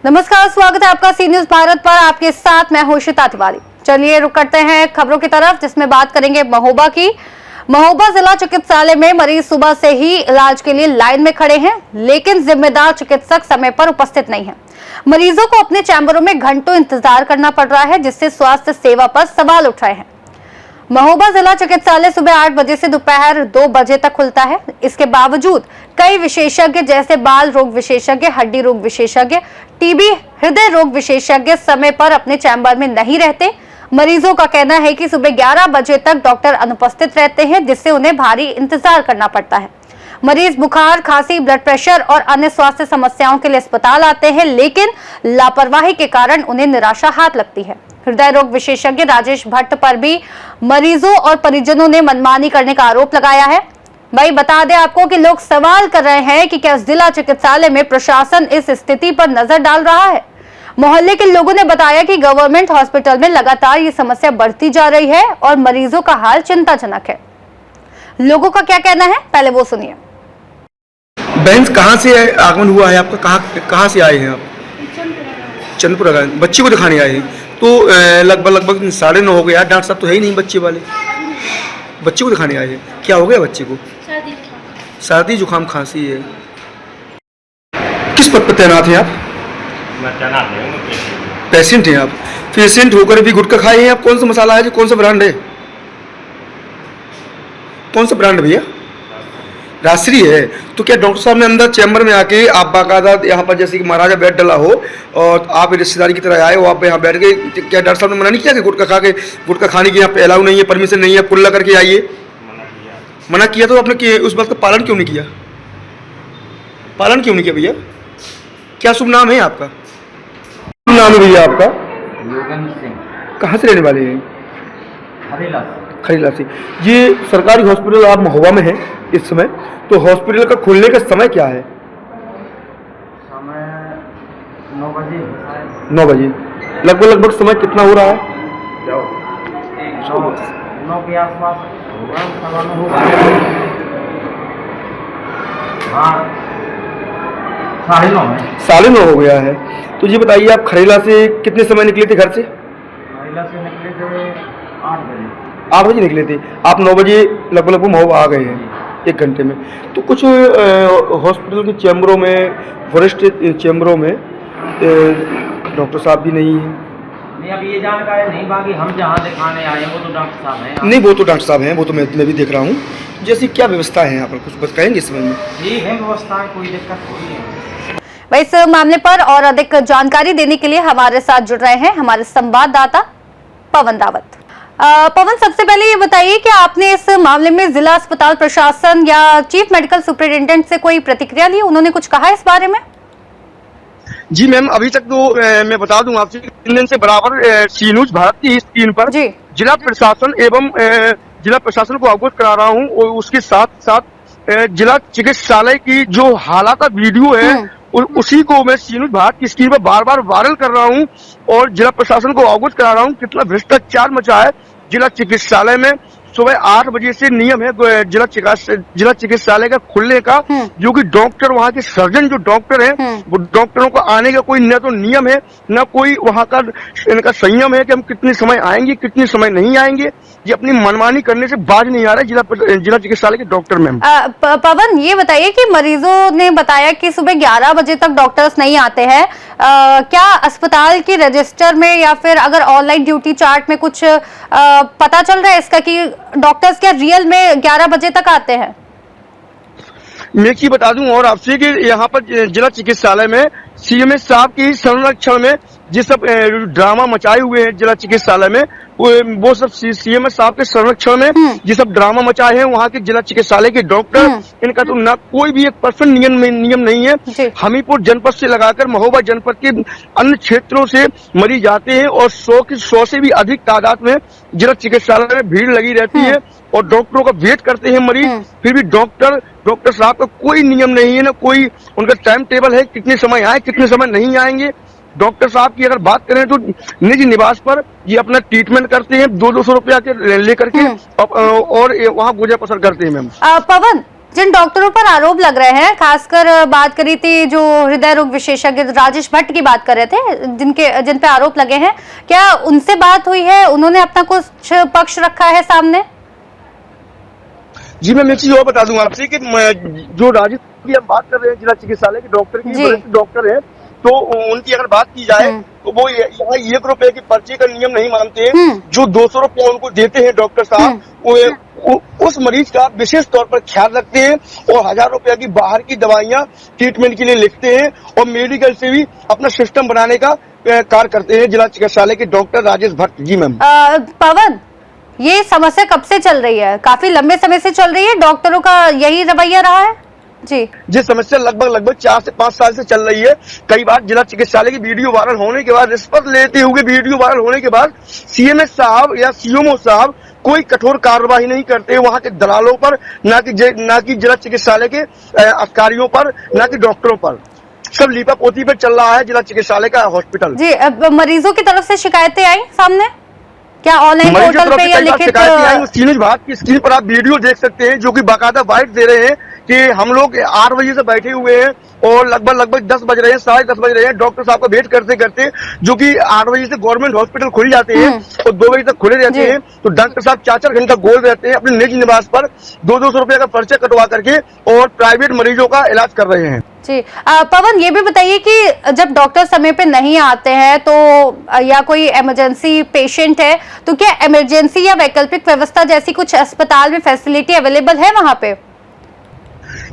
नमस्कार, स्वागत है आपका सी न्यूज भारत पर। आपके साथ मैं हूं श्वेता तिवारी। चलिए रुक करते हैं खबरों की तरफ, जिसमें बात करेंगे महोबा की। महोबा जिला चिकित्सालय में मरीज सुबह से ही इलाज के लिए लाइन में खड़े हैं, लेकिन जिम्मेदार चिकित्सक समय पर उपस्थित नहीं है। मरीजों को अपने चैम्बरों में घंटों इंतजार करना पड़ रहा है, जिससे स्वास्थ्य सेवा पर सवाल उठ रहे हैं। महोबा जिला चिकित्सालय सुबह 8 बजे से दोपहर 2 बजे तक खुलता है। इसके बावजूद कई विशेषज्ञ जैसे बाल रोग विशेषज्ञ, हड्डी रोग विशेषज्ञ, टीबी, हृदय रोग विशेषज्ञ समय पर अपने चैम्बर में नहीं रहते। मरीजों का कहना है कि सुबह 11 बजे तक डॉक्टर अनुपस्थित रहते हैं, जिससे उन्हें भारी इंतजार करना पड़ता है। मरीज बुखार, खांसी, ब्लड प्रेशर और अन्य स्वास्थ्य समस्याओं के लिए अस्पताल आते हैं, लेकिन लापरवाही के कारण उन्हें निराशा हाथ लगती है। हृदय रोग विशेषज्ञ राजेश भट्ट पर भी मरीजों और परिजनों ने मनमानी करने का आरोप लगाया है। भाई बता दें आपको कि लोग सवाल कर रहे हैं कि क्या जिला चिकित्सालय में प्रशासन इस स्थिति पर नजर डाल रहा है। मोहल्ले के लोगों ने बताया कि गवर्नमेंट हॉस्पिटल में लगातार ये समस्या बढ़ती जा रही है और मरीजों का हाल चिंताजनक है। लोगों का क्या कहना है, पहले वो सुनिए। बहन, कहाँ से आगमन हुआ है आपका? कहाँ से आए हैं आप? चंदपुरा का। बच्चे को दिखाने आए हैं तो लगभग 9:30 हो गया। डॉक्टर साहब तो है ही नहीं बच्चे वाले। बच्चे को दिखाने आए हैं, क्या हो गया बच्चे को? सर्दी जुकाम खांसी है। किस पद पर तैनात हैं आप? मैं तैनात नहीं हूँ, पेशेंट हैं आप। पेशेंट होकर भी गुटखा खाए हैं आप? कौन सा मसाला है जी? कौन सा ब्रांड है? कौन सा ब्रांड भैया? राजश्री है। तो क्या डॉक्टर साहब ने अंदर चैम्बर में आके आप बाकायदा यहाँ पर जैसे कि महाराजा बेड डला हो और आप रिश्तेदारी की तरह आए हो, आप यहाँ बैठ के, क्या डॉक्टर साहब ने मना नहीं किया कि गुटखा खाने की यहाँ पे अलाउ नहीं है, परमिशन नहीं है, कुल्ला करके आइए? मना किया तो आपने उस बात का पालन क्यों नहीं किया? पालन क्यों नहीं किया भैया? क्या शुभ नाम है आपका? शुभ नाम है भैया आपका? योगेंद्र सिंह। कहाँ से रहने वाले हैं? खरीला से। ये सरकारी हॉस्पिटल आप महोबा में हैं इस समय, तो हॉस्पिटल का खुलने का समय क्या है? समय 9 बजे। 9 बजे। लगभग समय कितना हो रहा है? 9 के आसपास होगा, सवा 9 होगा। हाँ, 9:30 है। 9:30 हो गया है। तो ये बताइए, आप खरेला से कितने समय निकले थे घर से? खरेला से निकले थे 8 बजे। 8 बजे निकले थे। आप 9 बजे लगभग महोबा आ गए हैं 1 घंटे में। तो कुछ हॉस्पिटल के चैम्बरों में, वरिष्ठ चैम्बरों में डॉक्टर साहब भी नहीं हैं। नहीं, अब ये जानकारी नहीं, बाकी हम जहाँ दिखाने आए हैं वो तो डॉक्टर साहब हैं। नहीं, वो तो डॉक्टर साहब हैं, वो तो मैं भी देख रहा हूँ। जैसे क्या व्यवस्था है यहाँ पर, कुछ बताएंगे इस समय में? ठीक है व्यवस्था, कोई दिक्कत नहीं है। वही इस मामले पर और अधिक जानकारी देने के लिए हमारे साथ जुड़ रहे हैं हमारे संवाददाता पवन रावत। पवन, सबसे पहले ये बताइए कि आपने इस मामले में जिला अस्पताल प्रशासन या चीफ मेडिकल सुपरिटेंडेंट से कोई प्रतिक्रिया ली? उन्होंने कुछ कहा इस बारे में? जी मैम, अभी तक तो मैं बता दूं आपसे, 3 दिन से बराबर सी न्यूज भारत की इस स्क्रीन पर जिला प्रशासन एवं जिला प्रशासन को अवगत करा रहा हूं, और उसके साथ साथ जिला चिकित्सालय की जो हालात का वीडियो है उसी को मैं सी न्यूज भारत की स्क्रीन पर बार बार वायरल कर रहा हूं और जिला प्रशासन को अवगत करा रहा हूं कितना भ्रष्टाचार मचा है जिला चिकित्सालय में। सुबह 8 बजे से नियम है जिला चिकित्सालय का खुलने का, जो कि डॉक्टर, वहाँ के सर्जन जो डॉक्टर हैं, वो डॉक्टरों को आने का कोई न तो नियम है न कोई वहाँ का इनका संयम है कि हम कितने समय आएंगे कितने समय नहीं आएंगे। ये अपनी मनमानी करने से बाज नहीं आ रहा है जिला चिकित्सालय के डॉक्टर। मैम पवन, ये बताइए कि मरीजों ने बताया कि सुबह 11 बजे तक डॉक्टर्स नहीं आते हैं। क्या अस्पताल के रजिस्टर में या फिर अगर ऑनलाइन ड्यूटी चार्ट में कुछ पता चल रहा है इसका कि डॉक्टर्स क्या रियल में 11 बजे तक आते हैं? मैं एक चीज बता दूं और आपसे कि यहाँ पर जिला चिकित्सालय में सीएमएस साहब की संरक्षण में जिस सब ड्रामा मचाए हुए हैं जिला चिकित्सालय में, वो सब सीएमएस साहब के संरक्षण में ये सब ड्रामा मचाए हैं वहाँ के जिला चिकित्सालय के डॉक्टर। इनका तो ना कोई भी 1% नियम नहीं है। हमीरपुर जनपद से लगाकर महोबा जनपद के अन्य क्षेत्रों से मरीज आते हैं और 100 से भी अधिक तादाद में जिला चिकित्सालय में भीड़ लगी रहती है और डॉक्टरों का वेट करते हैं मरीज। फिर भी डॉक्टर साहब का कोई नियम नहीं है, ना कोई उनका टाइम टेबल है कितने समय आए कितने समय नहीं आएंगे। डॉक्टर साहब की अगर बात करें तो निजी निवास पर ये अपना ट्रीटमेंट करते हैं 200-200 रुपया के लेकर के और वहाँ गुजर बसर करते हैं। मैम पवन, जिन डॉक्टरों पर आरोप लग रहे हैं, खासकर बात करी थी जो हृदय रोग विशेषज्ञ राजेश भट्ट की बात कर रहे थे, जिन पे आरोप लगे हैं, क्या उनसे बात हुई है? उन्होंने अपना कुछ पक्ष रखा है सामने? जी मैम, एक चीज और बता दूंगा आपसे कि जो राजेश की हम बात कर रहे हैं, जिला चिकित्सालय के डॉक्टर की, वरिष्ठ डॉक्टर है, तो उनकी अगर बात की जाए तो वो यहाँ 1 रुपए की पर्ची का नियम नहीं मानते हैं। जो 200 रुपया उनको देते हैं डॉक्टर साहब, उस मरीज का विशेष तौर पर ख्याल रखते हैं और 1000 रुपया की बाहर की दवाइयां ट्रीटमेंट के लिए लिखते हैं और मेडिकल से भी अपना सिस्टम बनाने का कार्य करते हैं जिला चिकित्सालय के डॉक्टर राजेश भट्ट। जी मैम। पवन, ये समस्या कब से चल रही है? काफी लंबे समय से चल रही है, डॉक्टरों का यही रवैया रहा है? जी, ये समस्या लगभग 4 से 5 साल से चल रही है। कई बार जिला चिकित्सालय की वीडियो वायरल होने के बाद, रिश्वत लेते हुए वीडियो वायरल होने के बाद सीएमएस साहब या सीएमओ साहब कोई कठोर कार्रवाई नहीं करते वहां के दलालों पर, ना कि जिला चिकित्सालय के अधिकारियों पर, ना कि डॉक्टरों पर। सब लीपापोती पर चल रहा है जिला चिकित्सालय का हॉस्पिटल। जी, मरीजों की तरफ से शिकायतें आई सामने? क्या ऑनलाइन पोर्टल पे या लिखित? सीनूज भारत की स्क्रीन पर आप वीडियो देख सकते हैं, जो कि बाकायदा वाइट दे रहे हैं कि हम लोग 8 बजे से बैठे हुए हैं और लगभग 10 बज रहे हैं, 10:30 बज रहे हैं डॉक्टर साहब का वेट करते करते, जो कि 8 बजे से गवर्नमेंट हॉस्पिटल खुल जाते हैं और 2 बजे तक खुले रहते हैं। तो डॉक्टर साहब 4-4 घंटा गोल रहते हैं अपने निजी निवास पर, 200 रुपए का पर्चा कटवा करके और प्राइवेट मरीजों का इलाज कर रहे हैं। जी, पवन, ये भी बताइए कि जब डॉक्टर समय पे नहीं आते हैं तो या कोई इमरजेंसी पेशेंट है तो क्या इमरजेंसी या वैकल्पिक व्यवस्था जैसी कुछ अस्पताल में फैसिलिटी अवेलेबल है वहां पे?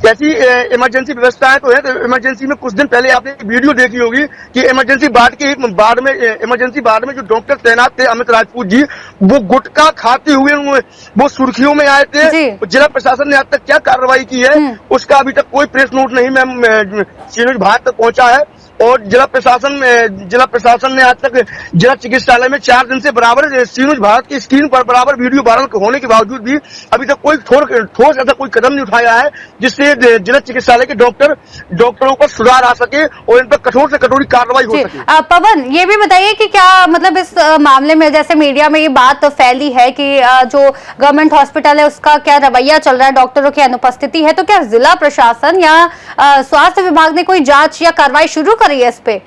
ऐसी इमरजेंसी व्यवस्थाएं तो है। तो इमरजेंसी में कुछ दिन पहले आपने वीडियो देखी होगी कि इमरजेंसी वार्ड में जो डॉक्टर तैनात थे अमित राजपूत जी, वो गुटखा खाते हुए वो सुर्खियों में आए थे। जिला प्रशासन ने आज तक क्या कार्रवाई की है उसका अभी तक कोई प्रेस नोट नहीं मैम सीनूज भारत तक पहुंचा है। और जिला प्रशासन ने आज तक जिला चिकित्सालय में 4 दिन से बराबर सीनूज भारत की स्क्रीन पर बराबर वीडियो वायरल होने के बावजूद भी अभी तक कोई ठोस ऐसा कोई कदम नहीं उठाया है जिससे जिला चिकित्सालय के डॉक्टरों पर सुधार आ सके और इन पर कठोर से कठोर कार्रवाई हो सके। पवन, ये भी बताइए कि क्या मतलब इस मामले में जैसे मीडिया में ये बात फैली है कि जो गवर्नमेंट हॉस्पिटल है उसका क्या रवैया चल रहा है, डॉक्टरों की अनुपस्थिति है, तो क्या जिला प्रशासन या स्वास्थ्य विभाग ने कोई जांच या कार्रवाई शुरू करी है इस पे?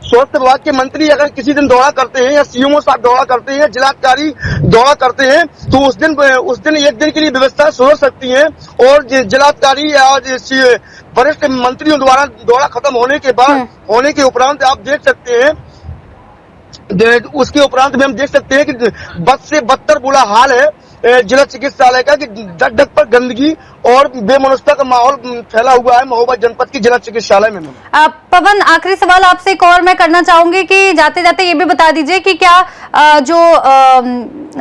स्वास्थ्य विभाग के मंत्री अगर किसी दिन दौरा करते हैं या सीएमओ साहब दौरा करते हैं, जिलाधिकारी दौरा करते हैं, तो उस दिन 1 दिन के लिए व्यवस्था सुधर सकती है और जिलाधिकारी या वरिष्ठ मंत्रियों द्वारा दौरा खत्म होने के उपरांत आप देख सकते हैं, उसके उपरांत में हम देख सकते हैं कि बद से बदतर बुरा हाल है जिला चिकित्सालय का, कि ढक पर गंदगी और बेमनुष्यता का माहौल फैला हुआ है महोबा जनपद की जिला चिकित्सालय में। पवन, आखिरी सवाल आपसे एक और मैं करना चाहूंगी कि जाते जाते ये भी बता दीजिए कि क्या जो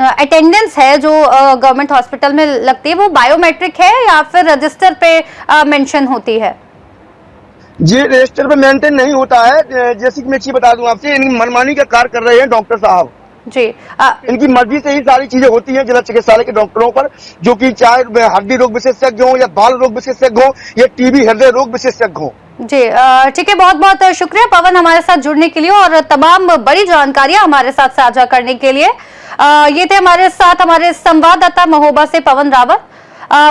अटेंडेंस है जो गवर्नमेंट हॉस्पिटल में लगती है वो बायोमेट्रिक है या फिर रजिस्टर पे मेंशन होती है? ये रजिस्टर पे मेंटेन नहीं होता है। जैसे कि मैं चीज बता दूं आपसे, इनकी मनमानी का कार्य कर रहे हैं डॉक्टर साहब जी। इनकी मर्जी से ही सारी चीजें होती हैं जिला चिकित्सालय के डॉक्टरों पर, जो कि चाहे हड्डी रोग विशेषज्ञ हो या बाल रोग विशेषज्ञ हो या टीबी हृदय रोग विशेषज्ञ हो। जी, ठीक है, बहुत बहुत शुक्रिया पवन हमारे साथ जुड़ने के लिए और तमाम बड़ी जानकारियां हमारे साथ साझा करने के लिए। ये थे हमारे साथ हमारे संवाददाता महोबा से पवन रावत।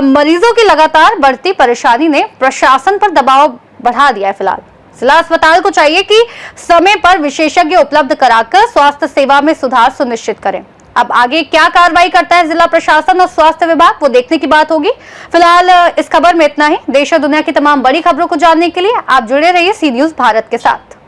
मरीजों की लगातार बढ़ती परेशानी ने प्रशासन पर दबाव बढ़ा दिया है। फिलहाल जिला अस्पताल को चाहिए कि समय पर विशेषज्ञ उपलब्ध कराकर स्वास्थ्य सेवा में सुधार सुनिश्चित करें। अब आगे क्या कार्रवाई करता है जिला प्रशासन और स्वास्थ्य विभाग, वो देखने की बात होगी। फिलहाल इस खबर में इतना ही। देश और दुनिया की तमाम बड़ी खबरों को जानने के लिए आप जुड़े रहिए सी न्यूज़ भारत के साथ।